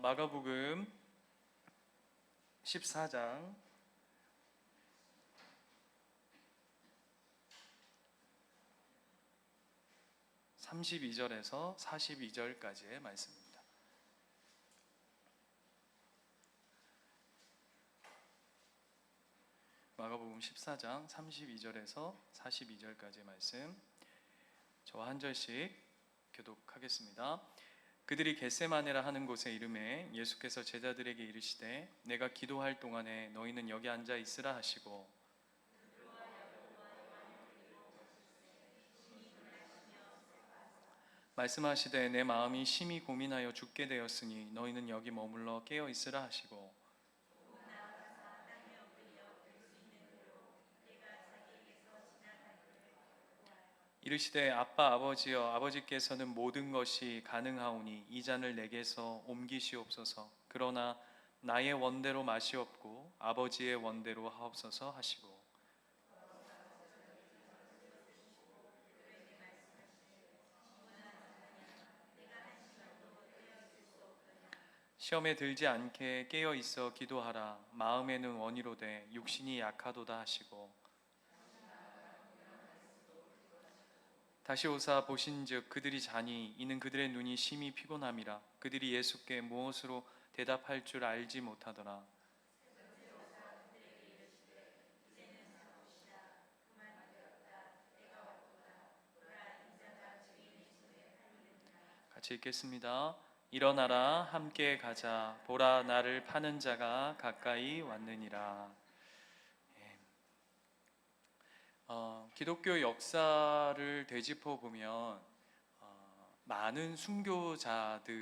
마가복음 14장 32절에서 42절까지의 말씀입니다. 마가복음 14장 32절에서 42절까지의 말씀, 저와 한 절씩 교독하겠습니다. 그들이 겟세마네라 하는 곳에 이르매 예수께서 제자들에게 이르시되 내가 기도할 동안에 너희는 여기 앉아 있으라 하시고, 말씀하시되 내 마음이 심히 고민하여 죽게 되었으니 너희는 여기 머물러 깨어 있으라 하시고, 이르시되 아빠 아버지여, 아버지께서는 모든 것이 가능하오니 이 잔을 내게서 옮기시옵소서. 그러나 나의 원대로 마시옵고 아버지의 원대로 하옵소서 하시고, 시험에 들지 않게 깨어 있어 기도하라. 마음에는 원이로되 육신이 약하도다 하시고, 다시 오사 보신즉 그들이 자니 이는 그들의 눈이 심히 피곤함이라. 그들이 예수께 무엇으로 대답할 줄 알지 못하더라. 같이 읽겠습니다. 일어나라, 함께 가자. 보라, 나를 파는 자가 가까이 왔느니라. 기독교 역사를 되짚어 보면 많은 순교자들이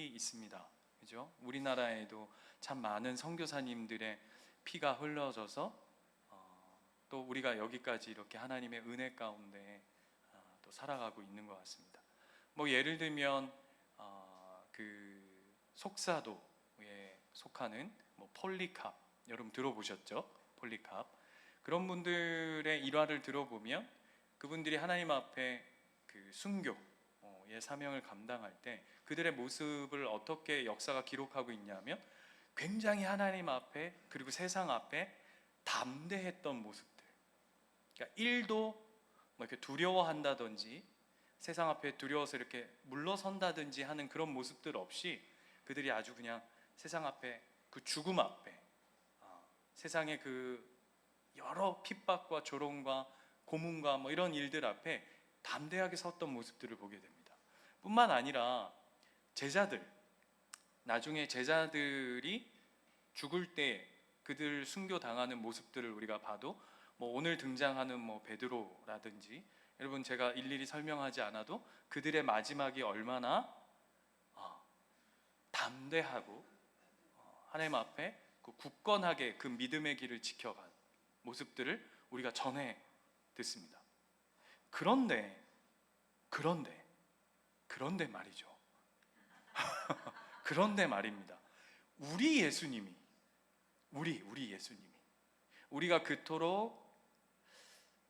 있습니다. 그죠? 우리나라에도 참 많은 선교사님들의 피가 흘러져서 또 우리가 여기까지 이렇게 하나님의 은혜 가운데 또 살아가고 있는 것 같습니다. 뭐 예를 들면 그 속사도에 속하는 뭐 폴리캅, 여러분 들어보셨죠? 폴리캅. 그런 분들의 일화를 들어보면 그분들이 하나님 앞에 그 순교의 사명을 감당할 때 그들의 모습을 어떻게 역사가 기록하고 있냐면, 굉장히 하나님 앞에 그리고 세상 앞에 담대했던 모습들. 그러니까 일도 뭐 이렇게 두려워한다든지 세상 앞에 두려워서 이렇게 물러선다든지 하는 그런 모습들 없이 그들이 아주 그냥 세상 앞에 그 죽음 앞에 세상의 그 여러 핍박과 조롱과 고문과 뭐 이런 일들 앞에 담대하게 섰던 모습들을 보게 됩니다. 뿐만 아니라 제자들, 나중에 제자들이 죽을 때 그들 순교당하는 모습들을 우리가 봐도 뭐 오늘 등장하는 뭐 베드로라든지, 여러분 제가 일일이 설명하지 않아도 그들의 마지막이 얼마나 담대하고 하나님 앞에 그 굳건하게 그 믿음의 길을 지켜간 모습들을 우리가 전해 듣습니다. 그런데 말이죠. 그런데 말입니다. 우리 예수님이 우리가 그토록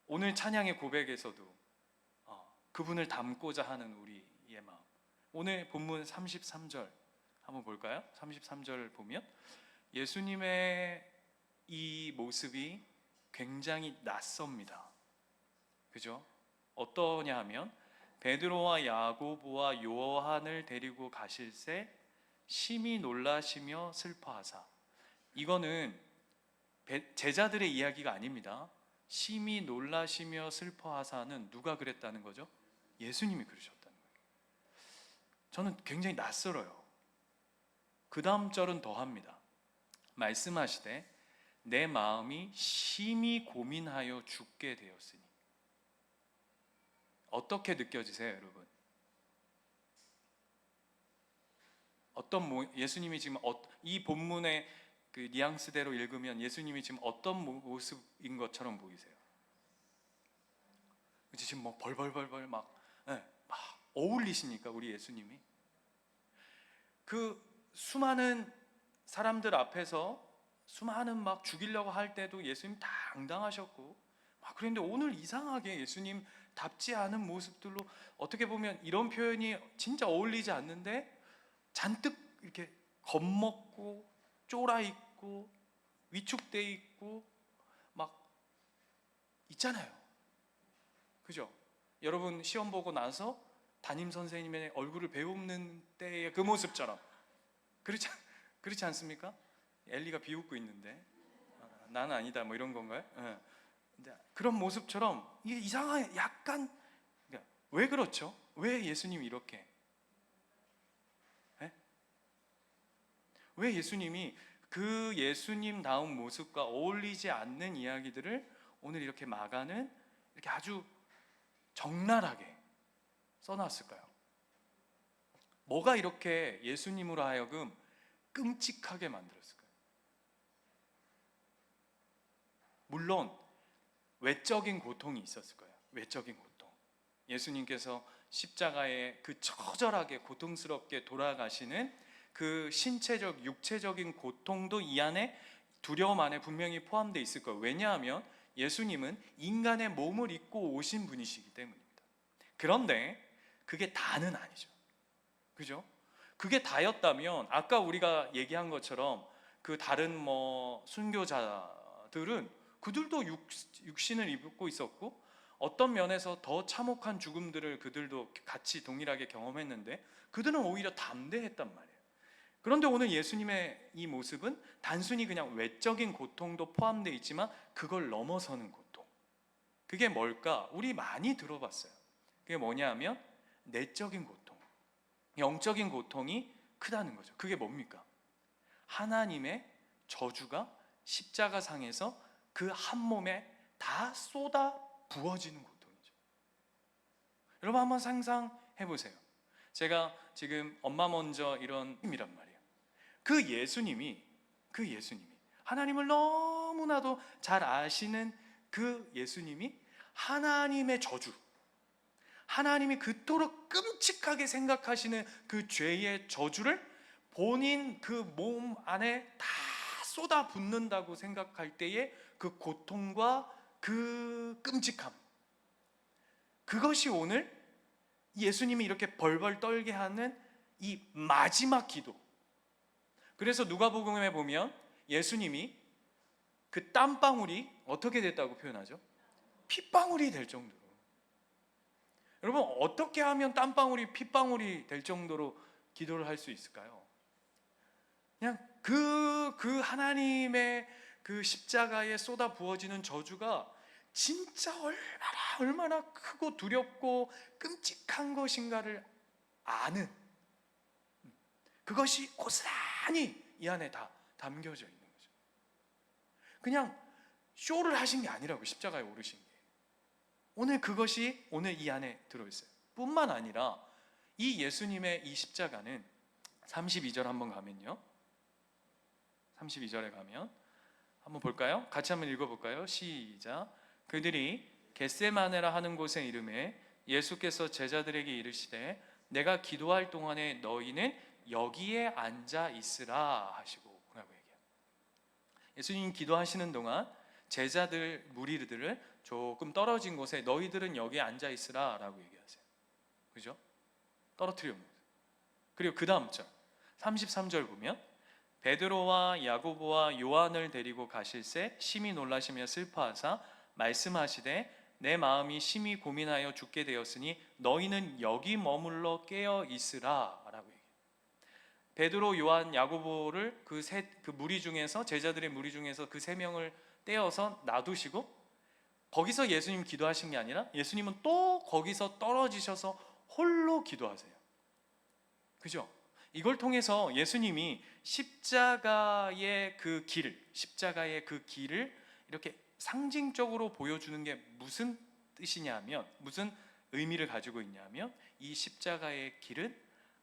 오늘 찬양의 고백에서도 그분을 닮고자 하는 우리의 마음, 오늘 본문 33절 한번 볼까요? 33절을 보면 예수님의 이 모습이 굉장히 낯섭니다. 그죠? 어떠냐 하면 베드로와 야고보와 요한을 데리고 가실새 심히 놀라시며 슬퍼하사. 이거는 제자들의 이야기가 아닙니다. 심히 놀라시며 슬퍼하사는 누가 그랬다는 거죠? 예수님이 그러셨다는 거예요. 저는 굉장히 낯설어요. 그 다음 절은 더합니다. 말씀하시되 내 마음이 심히 고민하여 죽게 되었으니. 어떻게 느껴지세요, 여러분? 예수님이 지금 이 본문의 그 뉘앙스대로 읽으면 예수님이 지금 어떤 모습인 것처럼 보이세요? 지금 뭐 벌벌벌벌 막 어울리시니까 우리 예수님이 그 수많은 사람들 앞에서 수많은 막 죽이려고 할 때도 예수님 당당하셨고, 그런데 오늘 이상하게 예수님 답지 않은 모습들로, 어떻게 보면 이런 표현이 진짜 어울리지 않는데 잔뜩 이렇게 겁먹고 쫄아 있고 위축돼 있고 막 있잖아요. 그죠? 여러분 시험 보고 나서 담임 선생님의 얼굴을 배우는 때의 그 모습처럼 그렇지 않습니까? 엘리가 비웃고 있는데 나는 아니다 뭐 이런 건가요? 그런 모습처럼 이게 이상한 약간 왜 그렇죠? 왜 예수님이 이렇게 왜 예수님이 그 예수님다운 모습과 어울리지 않는 이야기들을 오늘 이렇게 마가는 이렇게 아주 적나라하게 써놨을까요? 뭐가 이렇게 예수님으로 하여금 끔찍하게 만들었을까요? 물론 외적인 고통이 있었을 거예요. 외적인 고통. 예수님께서 십자가에 그 처절하게 고통스럽게 돌아가시는 그 신체적, 육체적인 고통도 이 안에 두려움 안에 분명히 포함되어 있을 거예요. 왜냐하면 예수님은 인간의 몸을 입고 오신 분이시기 때문입니다. 그런데 그게 다는 아니죠. 그죠? 그게 다였다면 아까 우리가 얘기한 것처럼 그 다른 순교자들은 그들도 육신을 입고 있었고 어떤 면에서 더 참혹한 죽음들을 그들도 같이 동일하게 경험했는데 그들은 오히려 담대했단 말이에요. 그런데 오늘 예수님의 이 모습은 단순히 그냥 외적인 고통도 포함되어 있지만 그걸 넘어서는 고통. 그게 뭘까? 우리 많이 들어봤어요. 그게 뭐냐면 내적인 고통, 영적인 고통이 크다는 거죠. 그게 뭡니까? 하나님의 저주가 십자가상에서 그 한 몸에 다 쏟아 부어지는 고통이죠. 여러분 한번 상상해 보세요. 제가 지금 엄마 먼저 이런 힘이란 말이에요. 그 예수님이 하나님을 너무나도 잘 아시는 그 예수님이 하나님의 저주, 하나님이 그토록 끔찍하게 생각하시는 그 죄의 저주를 본인 그 몸 안에 다 쏟아붓는다고 생각할 때의 그 고통과 그 끔찍함, 그것이 오늘 예수님이 이렇게 벌벌 떨게 하는 이 마지막 기도. 그래서 누가복음에 보면 예수님이 그 땀방울이 어떻게 됐다고 표현하죠? 핏방울이 될 정도로. 여러분 어떻게 하면 땀방울이 핏방울이 될 정도로 기도를 할 수 있을까요? 그냥 그 하나님의 그 십자가에 쏟아 부어지는 저주가 진짜 얼마나 크고 두렵고 끔찍한 것인가를 아는, 그것이 고스란히 이 안에 다 담겨져 있는 거죠. 그냥 쇼를 하신 게 아니라고, 십자가에 오르신 게. 오늘 그것이 오늘 이 안에 들어있어요. 뿐만 아니라 이 예수님의 이 십자가는 32절 한번 가면요, 32절에 가면 한번 볼까요? 같이 한번 읽어볼까요? 시작. 그들이 겟세마네라 하는 곳에 이르매 예수께서 제자들에게 이르시되 내가 기도할 동안에 너희는 여기에 앉아 있으라 하시고 라고 얘기해요. 예수님 기도하시는 동안 제자들, 무리들을 조금 떨어진 곳에 너희들은 여기에 앉아 있으라 라고 얘기하세요. 그죠? 떨어뜨려 놓으세요. 그리고 그 다음 절 33절 보면 베드로와 야고보와 요한을 데리고 가실새 심히 놀라시며 슬퍼하사 말씀하시되 내 마음이 심히 고민하여 죽게 되었으니 너희는 여기 머물러 깨어 있으라 라고 얘기해요. 베드로, 요한, 야고보를 그 무리 중에서, 제자들의 무리 중에서 그 세 명을 떼어서 놔두시고 거기서 예수님 기도하신 게 아니라 예수님은 또 거기서 떨어지셔서 홀로 기도하세요. 그죠? 이걸 통해서 예수님이 십자가의 그 길을 이렇게 상징적으로 보여주는 게 무슨 뜻이냐면, 무슨 의미를 가지고 있냐면, 이 십자가의 길은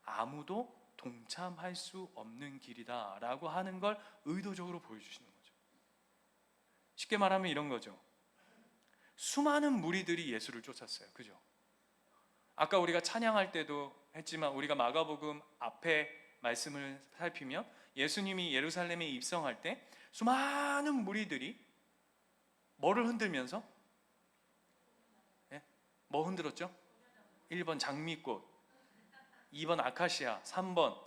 아무도 동참할 수 없는 길이다 라고 하는 걸 의도적으로 보여주시는 거죠. 쉽게 말하면 이런 거죠. 수많은 무리들이 예수를 쫓았어요. 그죠? 아까 우리가 찬양할 때도 했지만 우리가 마가복음 앞에 말씀을 살피면 예수님이 예루살렘에 입성할 때 수많은 무리들이 뭐를 흔들면서? 뭐 흔들었죠? 1번 장미꽃, 2번 아카시아, 3번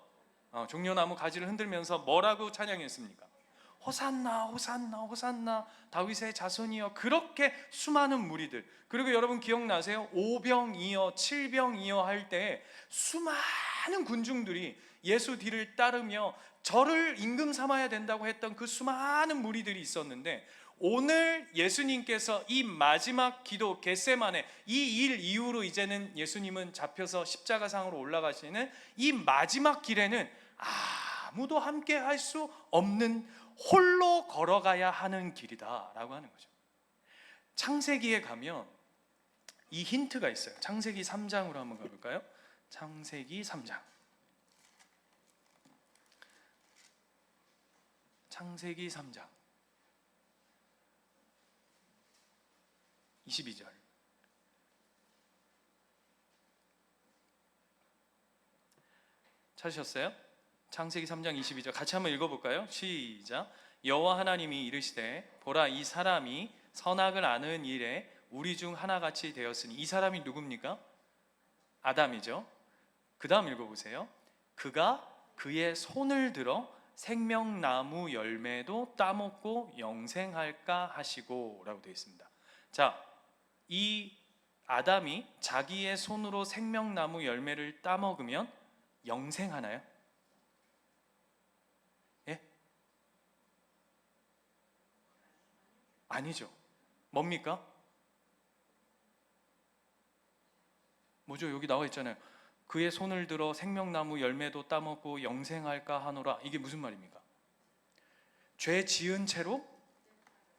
종려나무 가지를 흔들면서 뭐라고 찬양했습니까? 호산나 호산나 호산나 다윗의 자손이여. 그렇게 수많은 무리들, 그리고 여러분 기억나세요? 오병이어 칠병이어 할 때 수많은 군중들이 예수 뒤를 따르며 저를 임금 삼아야 된다고 했던 그 수많은 무리들이 있었는데, 오늘 예수님께서 이 마지막 기도 겟세마네, 이 일 이후로 이제는 예수님은 잡혀서 십자가상으로 올라가시는 이 마지막 길에는 아무도 함께 할 수 없는 홀로 걸어가야 하는 길이다 라고 하는 거죠. 창세기에 가면 이 힌트가 있어요. 창세기 3장으로 한번 가볼까요? 창세기 3장. 창세기 3장 22절. 찾으셨어요? 창세기 3장 22절 같이 한번 읽어볼까요? 시작. 여호와 하나님이 이르시되 보라, 이 사람이 선악을 아는 일에 우리 중 하나같이 되었으니. 이 사람이 누굽니까? 아담이죠. 그 다음 읽어보세요. 그가 그의 손을 들어 생명나무 열매도 따먹고 영생할까 하시고 라고 되어 있습니다. 자, 이 아담이 자기의 손으로 생명나무 열매를 따먹으면 영생하나요? 예? 아니죠. 뭡니까? 뭐죠? 여기 나와 있잖아요. 그의 손을 들어 생명나무 열매도 따먹고 영생할까 하노라. 이게 무슨 말입니까? 죄 지은 채로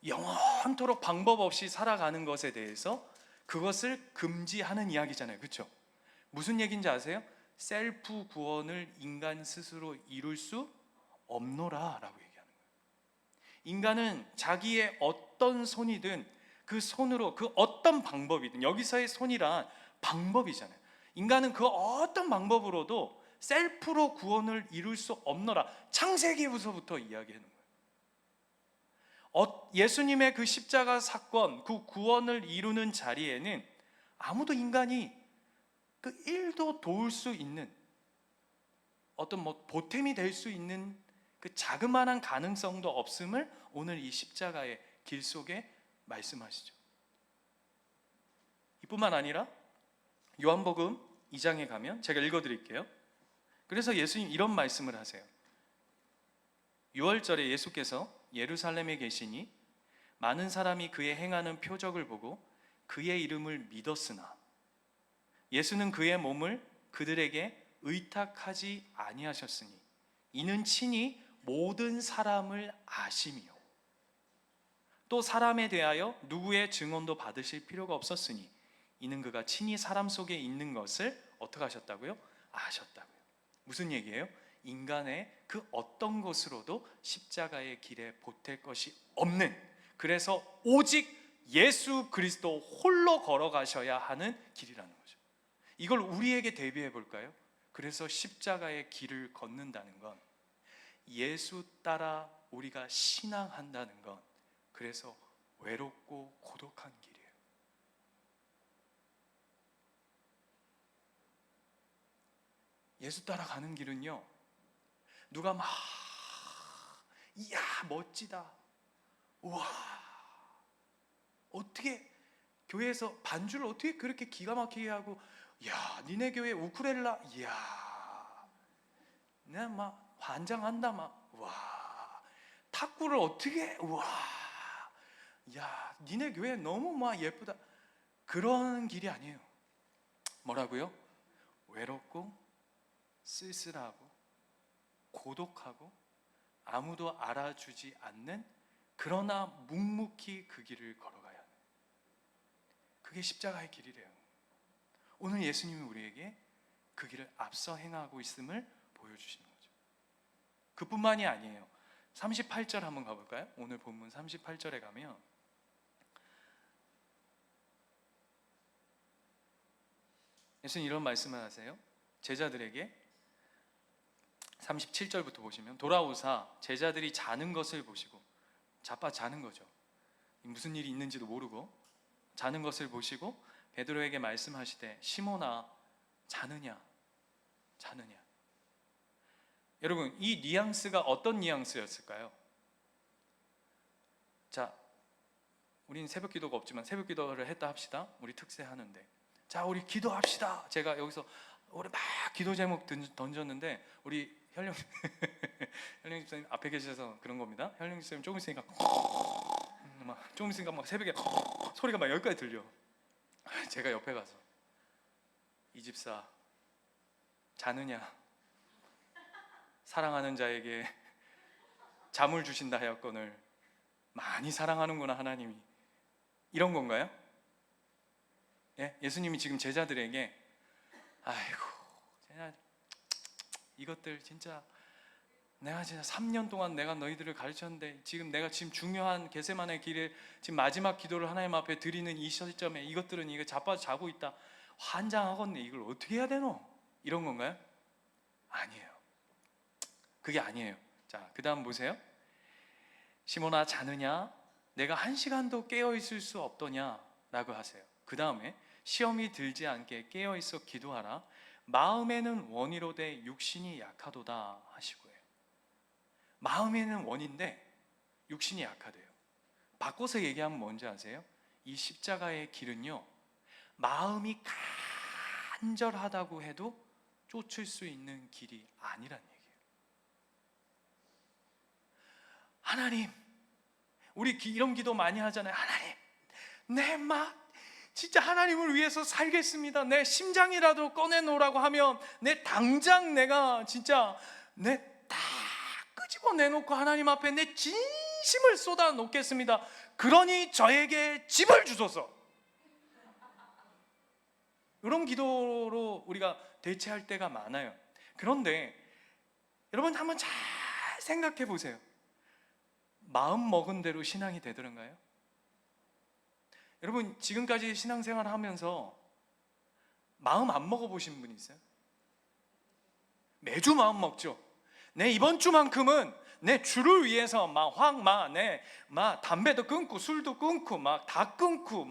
영원토록 방법 없이 살아가는 것에 대해서 그것을 금지하는 이야기잖아요. 그렇죠? 무슨 얘기인지 아세요? 셀프 구원을 인간 스스로 이룰 수 없노라 라고 얘기하는 거예요. 인간은 자기의 어떤 손이든 그 손으로, 그 어떤 방법이든, 여기서의 손이란 방법이잖아요. 인간은 그 어떤 방법으로도 셀프로 구원을 이룰 수 없노라. 창세기부터 이야기하는 거예요. 예수님의 그 십자가 사건, 그 구원을 이루는 자리에는 아무도 인간이 그 일도 도울 수 있는, 어떤 보탬이 될 수 있는 그 자그마한 가능성도 없음을 오늘 이 십자가의 길 속에 말씀하시죠. 이뿐만 아니라 요한복음 2장에 가면 제가 읽어드릴게요. 그래서 예수님 이런 말씀을 하세요. 6월절에 예수께서 예루살렘에 계시니 많은 사람이 그의 행하는 표적을 보고 그의 이름을 믿었으나 예수는 그의 몸을 그들에게 의탁하지 아니하셨으니 이는 친히 모든 사람을 아심이요 또 사람에 대하여 누구의 증언도 받으실 필요가 없었으니 이는 그가 친히 사람 속에 있는 것을 어떻게 하셨다고요? 아셨다고요. 무슨 얘기예요? 인간의 그 어떤 것으로도 십자가의 길에 보탤 것이 없는, 그래서 오직 예수 그리스도 홀로 걸어가셔야 하는 길이라는 거죠. 이걸 우리에게 대비해 볼까요? 그래서 십자가의 길을 걷는다는 건, 예수 따라 우리가 신앙한다는 건 그래서 외롭고 고독한 길이에요. 예수 따라가는 길은요, 누가 막 이야 멋지다, 우와 어떻게 교회에서 반주를 어떻게 그렇게 기가 막히게 하고, 야 니네 교회 우쿨렐라, 이야 내가 막 환장한다, 막 와 탁구를 어떻게, 와 야 니네 교회 너무 막 예쁘다, 그런 길이 아니에요. 뭐라고요? 외롭고 쓸쓸하고 고독하고 아무도 알아주지 않는, 그러나 묵묵히 그 길을 걸어가야 하는, 그게 십자가의 길이래요. 오늘 예수님이 우리에게 그 길을 앞서 행하고 있음을 보여주시는 거죠. 그뿐만이 아니에요. 38절 한번 가볼까요? 오늘 본문 38절에 가면 예수님 이런 말씀을 하세요. 제자들에게 37절부터 보시면 돌아오사 제자들이 자는 것을 보시고, 자빠 자는 거죠. 무슨 일이 있는지도 모르고 자는 것을 보시고 베드로에게 말씀하시되 시몬아 자느냐. 여러분, 이 뉘앙스가 어떤 뉘앙스였을까요? 자, 우리는 새벽 기도가 없지만 새벽 기도를 했다 합시다. 우리 특세하는데, 자, 우리 기도합시다. 제가 여기서 우리 막 기도 제목 던졌는데 우리 현령 현령 집사님 앞에 계셔서 그런 겁니다. 현령 집사님 조금 있으니까 막 새벽에 소리가 막 여기까지 들려. 제가 옆에 가서, 이 집사 자느냐, 사랑하는 자에게 잠을 주신다 하였거늘 많이 사랑하는구나 하나님이, 이런 건가요? 예? 예수님이 지금 제자들에게, 아이고 이것들 진짜 내가 진짜 3년 동안 내가 너희들을 가르쳤는데 지금 내가 지금 중요한 겟세마네 길에 지금 마지막 기도를 하나님 앞에 드리는 이 시점에 이것들은 이거 자빠져 자고 있다, 환장하겠네, 이걸 어떻게 해야 되노? 이런 건가요? 아니에요. 그게 아니에요. 자, 그 다음 보세요. 시몬아 자느냐, 내가 1시간도 깨어있을 수 없더냐 라고 하세요. 그 다음에 시험이 들지 않게 깨어있어 기도하라, 마음에는 원이로되 육신이 약하도다 하시고요. 마음에는 원인데 육신이 약하대요. 바꿔서 얘기하면 뭔지 아세요? 이 십자가의 길은요, 마음이 간절하다고 해도 쫓을 수 있는 길이 아니란 얘기예요. 하나님, 우리 이런 기도 많이 하잖아요. 하나님, 내 진짜 하나님을 위해서 살겠습니다. 내 심장이라도 꺼내놓으라고 하면 내 당장 내가 진짜 내 다 끄집어 내놓고 하나님 앞에 내 진심을 쏟아 놓겠습니다. 그러니 저에게 집을 주소서. 이런 기도로 우리가 대체할 때가 많아요. 그런데 여러분 한번 잘 생각해 보세요. 마음 먹은 대로 신앙이 되더런가요? 여러분, 지금까지 신앙생활 하면서 마음 안 먹어보신 분 있어요? 매주 마음 먹죠. 내 이번 주만큼은 내 주를 위해서 담배도 끊고 술도 끊고 다 끊고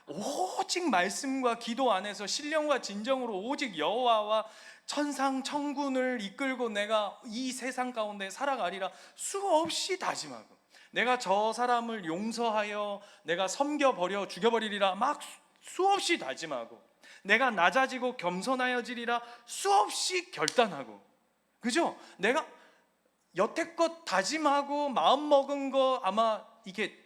오직 말씀과 기도 안에서 신령과 진정으로 오직 여호와와 천상 천군을 이끌고 내가 이 세상 가운데 살아가리라 수없이 다짐하고, 내가 저 사람을 용서하여 내가 섬겨버려 죽여버리리라 수없이 다짐하고, 내가 낮아지고 겸손하여지리라 수없이 결단하고, 그죠? 내가 여태껏 다짐하고 마음먹은 거, 아마 이게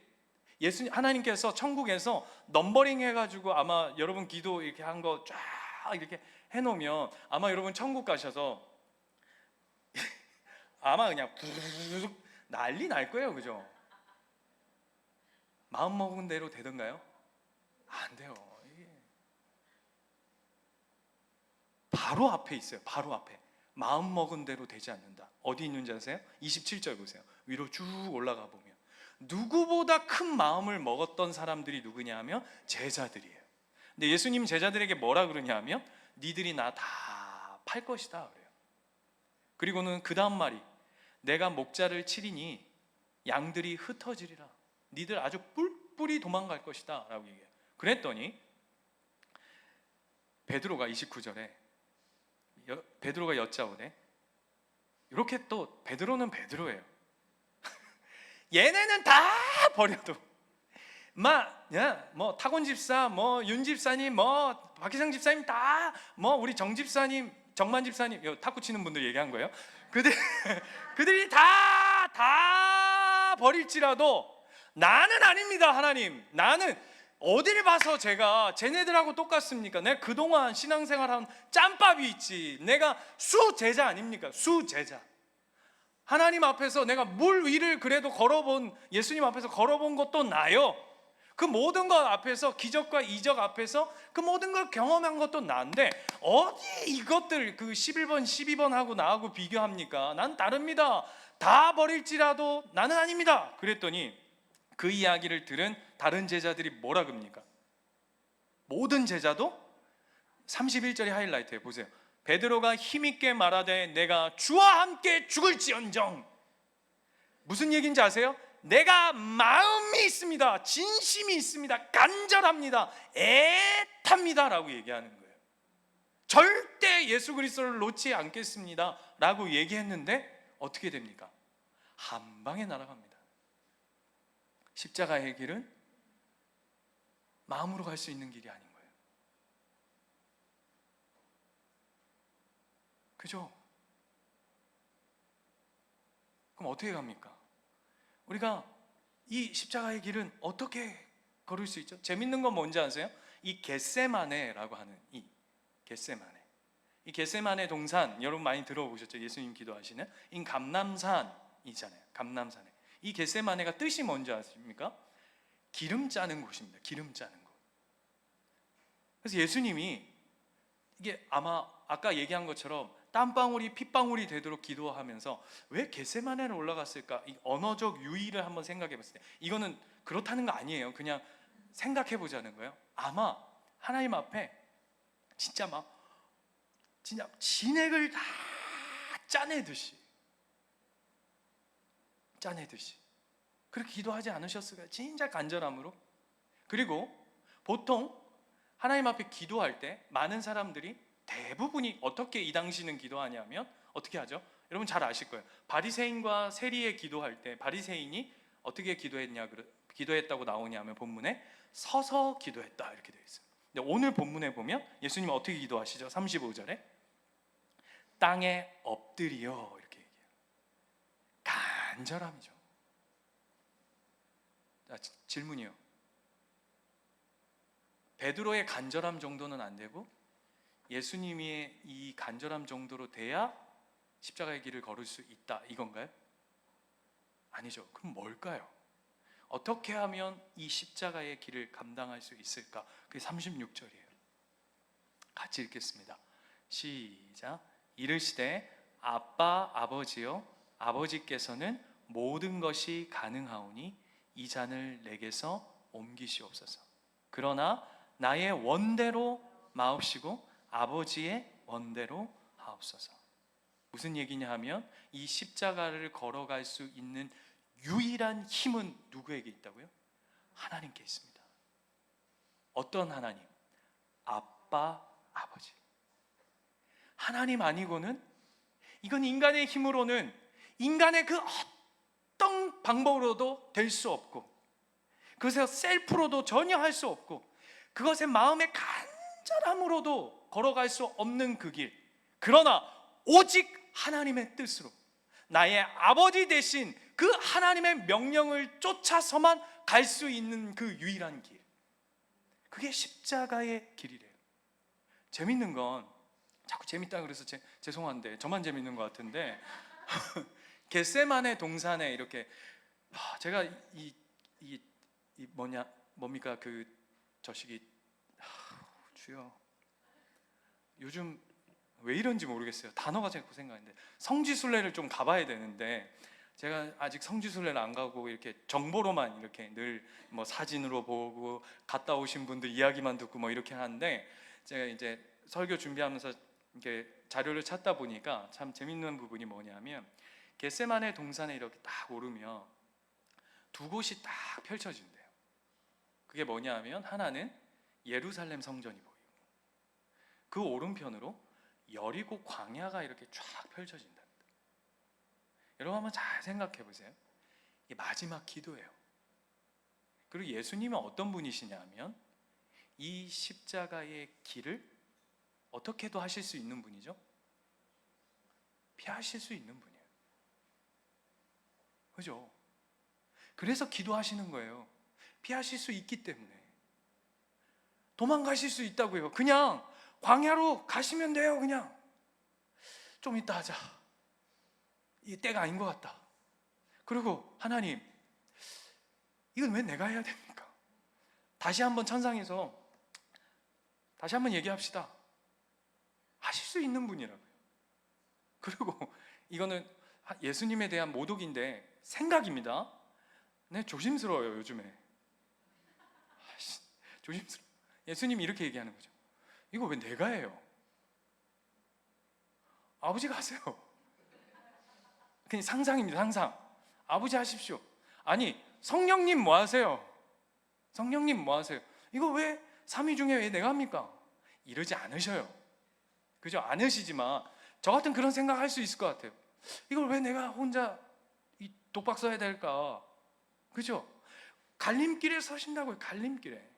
예수님 하나님께서 천국에서 넘버링 해가지고 아마 여러분 기도 이렇게 한 거 쫙 이렇게 해놓으면 아마 여러분 천국 가셔서 아마 그냥 부르르 난리 날 거예요. 그죠? 마음 먹은 대로 되던가요? 안 돼요. 이게 바로 앞에 있어요. 바로 앞에. 마음 먹은 대로 되지 않는다. 어디 있는지 아세요? 27절 보세요. 위로 쭉 올라가 보면 누구보다 큰 마음을 먹었던 사람들이 누구냐 하면 제자들이에요. 근데 예수님 제자들에게 뭐라 그러냐 하면 니들이 나 다 팔 것이다 그래요. 그리고는 그 다음 말이, 내가 목자를 치리니 양들이 흩어지리라. 니들 아주 뿔뿔이 도망갈 것이다 라고 얘기해요. 그랬더니 베드로가 29절에 베드로가 여짜오되, 이렇게 또 베드로는 베드로예요. 얘네는 다 버려도 뭐 타곤 집사, 뭐 윤 집사님, 뭐 박희상 집사님 다, 뭐 우리 정 집사님, 정만 집사님, 탁구 치는 분들 얘기한 거예요. 그들이 다 버릴지라도 나는 아닙니다. 하나님, 나는 어디를 봐서 제가 쟤네들하고 똑같습니까? 내가 그동안 신앙생활한 짬밥이 있지. 내가 수제자 아닙니까? 수제자. 하나님 앞에서 내가 물 위를 그래도 걸어본, 예수님 앞에서 걸어본 것도 나요. 그 모든 것 앞에서, 기적과 이적 앞에서 그 모든 걸 경험한 것도 난데 어디 이것들 그 11번 12번하고 나하고 비교합니까? 난 다릅니다. 다 버릴지라도 나는 아닙니다. 그랬더니 그 이야기를 들은 다른 제자들이 뭐라 그럽니까? 모든 제자도 31절의 하이라이트에 보세요. 베드로가 힘있게 말하되 내가 주와 함께 죽을지언정. 무슨 얘기인지 아세요? 내가 마음이 있습니다. 진심이 있습니다. 간절합니다. 애탑니다 라고 얘기하는 거예요. 절대 예수 그리스도를 놓지 않겠습니다 라고 얘기했는데 어떻게 됩니까? 한 방에 날아갑니다. 십자가의 길은 마음으로 갈 수 있는 길이 아닌 거예요. 그죠? 그럼 어떻게 갑니까? 우리가 이 십자가의 길은 어떻게 걸을 수 있죠? 재밌는 건 뭔지 아세요? 이 겟세마네라고 하는 이 겟세마네 동산, 여러분 많이 들어보셨죠? 예수님 기도하시는 이 감람산이잖아요. 감람산에 이 겟세마네가 뜻이 뭔지 아십니까? 기름 짜는 곳입니다. 기름 짜는 곳. 그래서 예수님이 이게 아마 아까 얘기한 것처럼 땀방울이 핏방울이 되도록 기도하면서 왜 겟세마네를 올라갔을까? 이 언어적 유의를 한번 생각해 봤을 때 이거는 그렇다는 거 아니에요. 그냥 생각해 보자는 거예요. 아마 하나님 앞에 진짜 진액을 다 짜내듯이 그렇게 기도하지 않으셨을까요? 진짜 간절함으로. 그리고 보통 하나님 앞에 기도할 때 많은 사람들이 대부분이 어떻게 이 당시는 기도하냐면 어떻게 하죠? 여러분 잘 아실 거예요. 바리새인과 세리에 기도할 때 바리새인이 어떻게 기도했다고 나오냐면 본문에 서서 기도했다 이렇게 되어 있어요. 근데 오늘 본문에 보면 예수님은 어떻게 기도하시죠? 35절에 땅에 엎드려 이렇게 얘기해요. 간절함이죠. 자, 질문이요. 베드로의 간절함 정도는 안 되고 예수님의 이 간절함 정도로 돼야 십자가의 길을 걸을 수 있다 이건가요? 아니죠. 그럼 뭘까요? 어떻게 하면 이 십자가의 길을 감당할 수 있을까? 그게 36절이에요. 같이 읽겠습니다. 시작. 이르시되 아빠 아버지여 아버지께서는 모든 것이 가능하오니 이 잔을 내게서 옮기시옵소서. 그러나 나의 원대로 마옵시고 아버지의 원대로 하옵소서. 무슨 얘기냐 하면 이 십자가를 걸어갈 수 있는 유일한 힘은 누구에게 있다고요? 하나님께 있습니다. 어떤 하나님? 아빠, 아버지. 하나님 아니고는 이건 인간의 힘으로는 인간의 그 어떤 방법으로도 될 수 없고 그것에 셀프로도 전혀 할 수 없고 그것의 마음의 간절함으로도 걸어갈 수 없는 그 길. 그러나 오직 하나님의 뜻으로 나의 아버지 대신 그 하나님의 명령을 쫓아서만 갈 수 있는 그 유일한 길. 그게 십자가의 길이래요. 재밌는 건 자꾸 재밌다 그래서 죄송한데 저만 재밌는 것 같은데 겟세마네 동산에 이렇게 제가 뭡니까 그 저식이 주여 요즘 왜 이런지 모르겠어요. 단어가 자꾸 생각하는데 성지순례를 좀 가봐야 되는데 제가 아직 성지순례를 안 가고 이렇게 정보로만 이렇게 늘 뭐 사진으로 보고 갔다 오신 분들 이야기만 듣고 뭐 이렇게 하는데 제가 이제 설교 준비하면서 이렇게 자료를 찾다 보니까 참 재밌는 부분이 뭐냐면 겟세마네 동산에 이렇게 딱 오르면 두 곳이 딱 펼쳐진대요. 그게 뭐냐면 하나는 예루살렘 성전이 보이고 그 오른편으로 여리고 광야가 이렇게 쫙 펼쳐진답니다. 여러분 한번 잘 생각해 보세요. 이게 마지막 기도예요. 그리고 예수님은 어떤 분이시냐면 이 십자가의 길을 어떻게도 하실 수 있는 분이죠. 피하실 수 있는 분이에요. 그죠? 그래서 기도하시는 거예요. 피하실 수 있기 때문에. 도망가실 수 있다고요. 그냥 광야로 가시면 돼요. 그냥 좀 이따 하자. 이게 때가 아닌 것 같다. 그리고 하나님 이건 왜 내가 해야 됩니까? 다시 한번 천상에서 다시 한번 얘기합시다. 하실 수 있는 분이라고요. 그리고 이거는 예수님에 대한 모독인데 생각입니다. 네, 조심스러워요 요즘에. 조심스러워. 예수님이 이렇게 얘기하는 거죠. 이거 왜 내가 해요? 아버지가 하세요. 그냥 상상입니다. 상상. 아버지 하십시오. 아니 성령님 뭐 하세요? 성령님 뭐 하세요? 이거 왜 삼위 중에 왜 내가 합니까? 이러지 않으셔요. 그죠? 않으시지만 저 같은 그런 생각 할 수 있을 것 같아요. 이걸 왜 내가 혼자 이 독박 써야 될까? 그죠? 갈림길에 서신다고요. 갈림길에.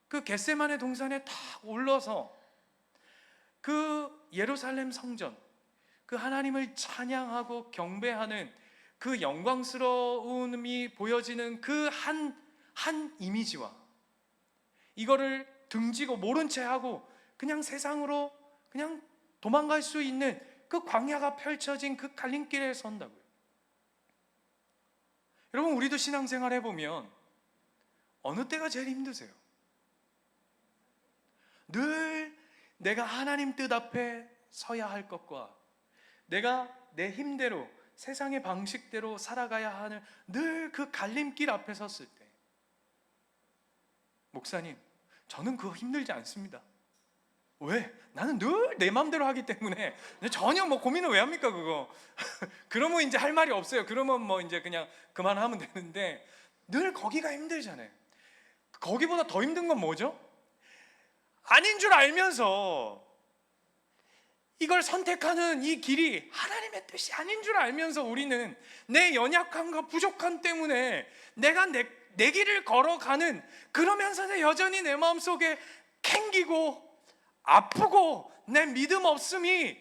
그 겟세마네 동산에 탁 올라서 그 예루살렘 성전, 그 하나님을 찬양하고 경배하는 그 영광스러움이 보여지는 그 한 이미지와 이거를 등지고 모른 채 하고 그냥 세상으로 그냥 도망갈 수 있는 그 광야가 펼쳐진 그 갈림길에 선다고요. 여러분, 우리도 신앙생활 해보면 어느 때가 제일 힘드세요? 늘 내가 하나님 뜻 앞에 서야 할 것과 내가 내 힘대로 세상의 방식대로 살아가야 하는 늘 그 갈림길 앞에 섰을 때, 목사님, 저는 그거 힘들지 않습니다. 왜? 나는 늘 내 마음대로 하기 때문에 전혀 뭐 고민을 왜 합니까 그거? 그러면 이제 할 말이 없어요. 그러면 뭐 이제 그냥 그만하면 되는데 늘 거기가 힘들잖아요. 거기보다 더 힘든 건 뭐죠? 아닌 줄 알면서 이걸 선택하는 이 길이 하나님의 뜻이 아닌 줄 알면서 우리는 내 연약함과 부족함 때문에 내가 내 길을 걸어가는, 그러면서도 여전히 내 마음속에 캥기고 아프고 내 믿음 없음이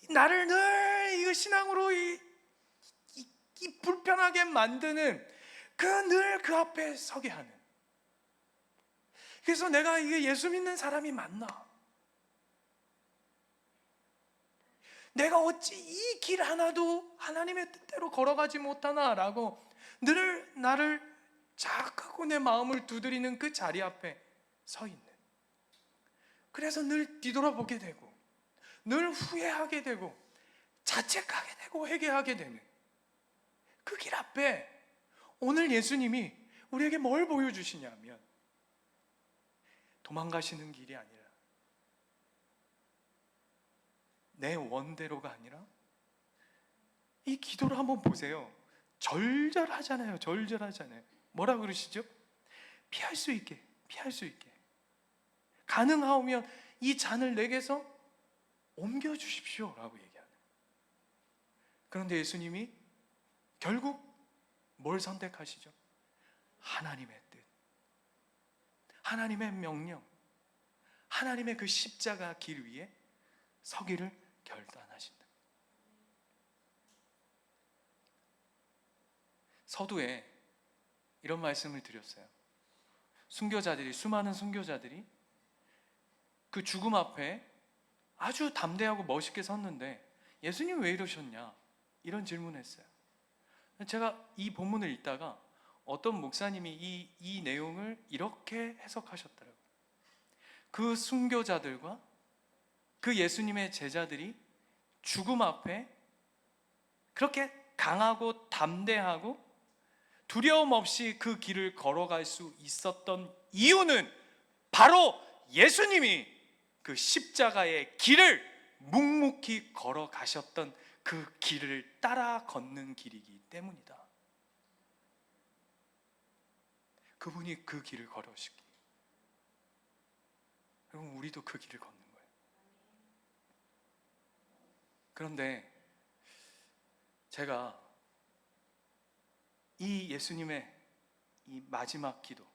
나를 늘 이 신앙으로 이 불편하게 만드는 늘 그 앞에 서게 하는. 그래서 내가 이게 예수 믿는 사람이 맞나? 내가 어찌 이 길 하나도 하나님의 뜻대로 걸어가지 못하나라고 늘 나를 자극하고 내 마음을 두드리는 그 자리 앞에 서 있는, 그래서 늘 뒤돌아보게 되고 늘 후회하게 되고 자책하게 되고 회개하게 되는 그 길 앞에 오늘 예수님이 우리에게 뭘 보여주시냐면 도망가시는 길이 아니라 내 원대로가 아니라 이 기도를 한번 보세요. 절절하잖아요. 절절하잖아요. 뭐라 그러시죠? 피할 수 있게, 피할 수 있게. 가능하오면 이 잔을 내게서 옮겨주십시오 라고 얘기하는. 그런데 예수님이 결국 뭘 선택하시죠? 하나님의 뜻, 하나님의 명령, 하나님의 그 십자가 길 위에 서기를 결단하신다. 서두에 이런 말씀을 드렸어요. 순교자들이, 수많은 순교자들이 그 죽음 앞에 아주 담대하고 멋있게 섰는데 예수님 왜 이러셨냐? 이런 질문했어요. 제가 이 본문을 읽다가 어떤 목사님이 이 내용을 이렇게 해석하셨더라고요. 그 순교자들과 그 예수님의 제자들이 죽음 앞에 그렇게 강하고 담대하고 두려움 없이 그 길을 걸어갈 수 있었던 이유는 바로 예수님이 그 십자가의 길을 묵묵히 걸어가셨던 그 길을 따라 걷는 길이기 때문이다. 그분이 그 길을 걸으시기, 여러분, 우리도 그 길을 걷는 거예요. 그런데 제가 이 예수님의 이 마지막 기도,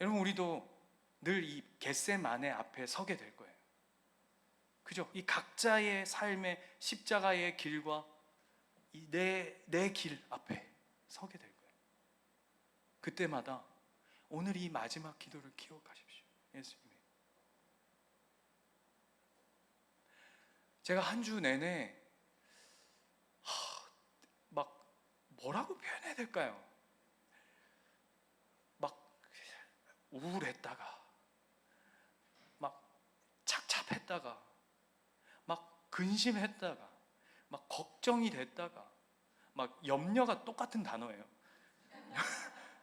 여러분, 우리도 늘 이 겟세마네 앞에 서게 될 거예요. 그죠? 이 각자의 삶의 십자가의 길과 내 길 앞에 서게 될 거예요. 그때마다 오늘 이 마지막 기도를 기억하십시오. 예수님이. 제가 한 주 내내 막 뭐라고 표현해야 될까요? 막 우울했다가 막 착잡했다가 막 근심했다가 막 걱정이 됐다가 막 염려가 똑같은 단어예요.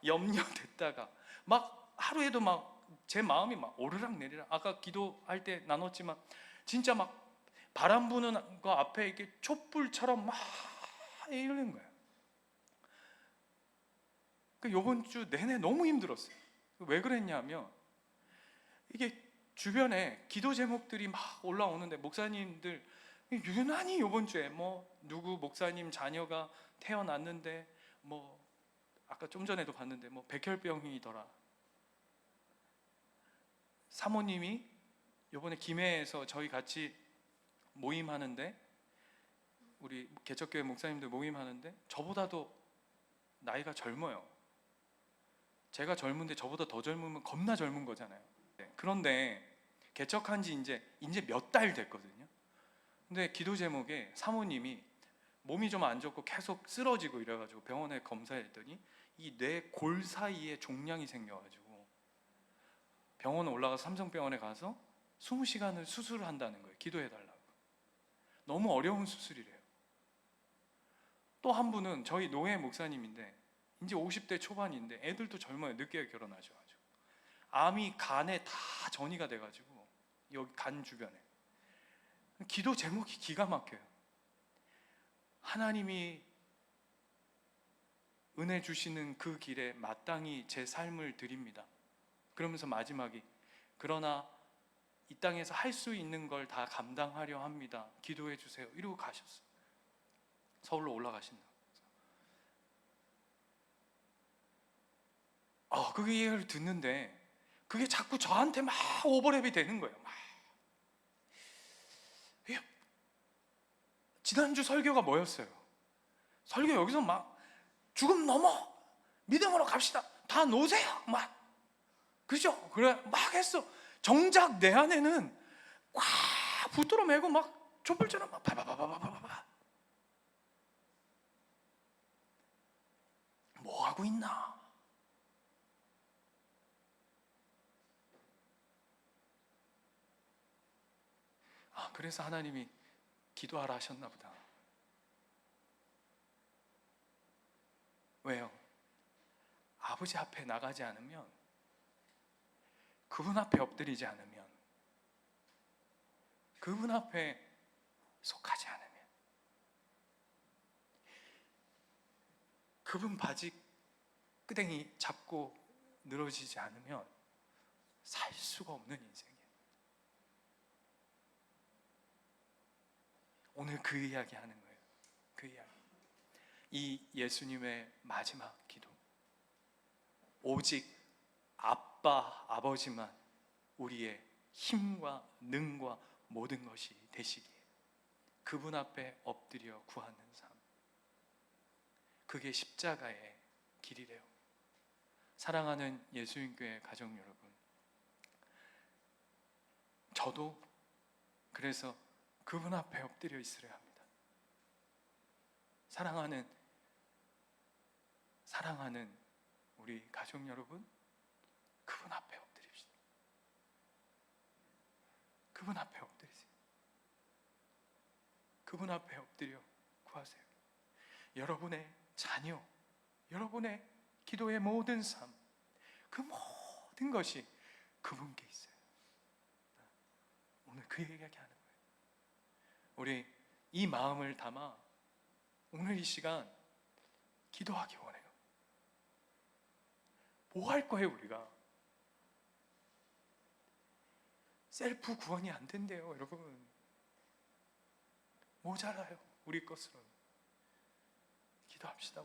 염려됐다가 막 하루에도 막 제 마음이 막 오르락내리락, 아까 기도할 때 나눴지만 진짜 막 바람 부는 거 앞에 이렇게 촛불처럼 막 이러는 거예요. 그 이번 주 내내 너무 힘들었어요. 왜 그랬냐면 이게 주변에 기도 제목들이 막 올라오는데, 목사님들 유난히 이번 주에 뭐 누구 목사님 자녀가 태어났는데, 뭐 아까 좀 전에도 봤는데 뭐 백혈병이더라, 사모님이 이번에 김해에서 저희 같이 모임하는데, 우리 개척교회 목사님들 모임하는데 저보다도 나이가 젊어요. 제가 젊은데 저보다 더 젊으면 겁나 젊은 거잖아요. 그런데 개척한 지 이제 몇 달 됐거든요. 근데 기도 제목에 사모님이 몸이 좀 안 좋고 계속 쓰러지고 이래가지고 병원에 검사했더니 이 뇌 골 사이에 종양이 생겨가지고 병원에 올라가서 삼성병원에 가서 20시간을 수술을 한다는 거예요. 기도해달라고. 너무 어려운 수술이래요. 또 한 분은 저희 노예 목사님인데 이제 50대 초반인데 애들도 젊어요. 늦게 결혼하셔가지고 암이 간에 다 전이가 돼가지고 여기 간 주변에. 기도 제목이 기가 막혀요. 하나님이 은혜 주시는 그 길에 마땅히 제 삶을 드립니다. 그러면서 마지막이 그러나 이 땅에서 할 수 있는 걸 다 감당하려 합니다. 기도해 주세요. 이러고 가셨어요. 서울로 올라가신다. 그 얘기를 듣는데 그게 자꾸 저한테 막 오버랩이 되는 거예요. 막. 지난주 설교가 뭐였어요? 설교 여기서 막 죽음 넘어 믿음으로 갑시다. 다 놓으세요. 막 그죠? 그래 막 했어. 정작 내 안에는 꽉 붙들어 매고 막 촛불처럼 막 바바바바바바바. 뭐 하고 있나? 그래서 하나님이 기도하라 하셨나 보다. 왜요? 아버지 앞에 나가지 않으면, 그분 앞에 엎드리지 않으면, 그분 앞에 속하지 않으면, 그분 바지 끄댕이 잡고 늘어지지 않으면 살 수가 없는 인생이에요. 오늘 그 이야기 하는 거예요. 그 이야기. 이 예수님의 마지막 기도. 오직 아빠, 아버지만 우리의 힘과 능과 모든 것이 되시기에 그분 앞에 엎드려 구하는 삶. 그게 십자가의 길이래요. 사랑하는 예수님교회 가족 여러분, 저도 그래서 그분 앞에 엎드려 있으려 합니다. 사랑하는 우리 가족 여러분, 그분 앞에 엎드립시다. 그분 앞에 엎드리세요. 그분 앞에 엎드려 구하세요. 여러분의 자녀, 여러분의 기도의 모든 삶, 그 모든 것이 그분께 있어요. 오늘 그 얘기하는 거예요. 우리 이 마음을 담아 오늘 이 시간 기도하기 원해요. 뭐 할 거예요 우리가? 셀프 구원이 안 된대요 여러분. 모자라요 우리 것으로는. 기도합시다.